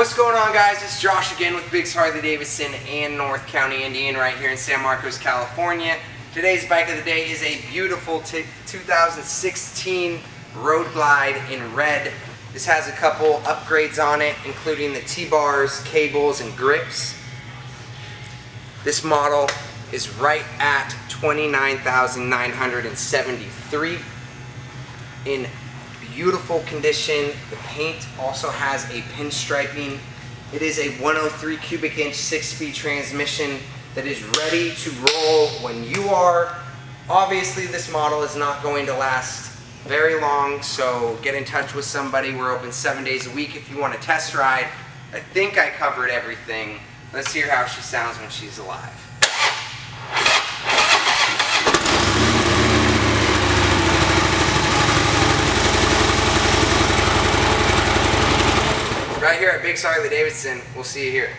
What's going on, guys? It's Josh again with Biggs Harley-Davidson and North County, Indian, right here in San Marcos, California. Today's bike of the day is a beautiful 2016 Road Glide in red. This has a couple upgrades on it, including the T-bars, cables, and grips. This model is right at $29,973 in beautiful condition. The paint also has a pinstriping. It is a 103 cubic inch 6-speed transmission that is ready to roll when you are. Obviously, this model is not going to last very long, so get in touch with somebody. We're open 7 days a week if you want to test ride. I think I covered everything. Let's hear how she sounds when she's alive. Right here at Biggs Harley-Davidson. We'll see you here.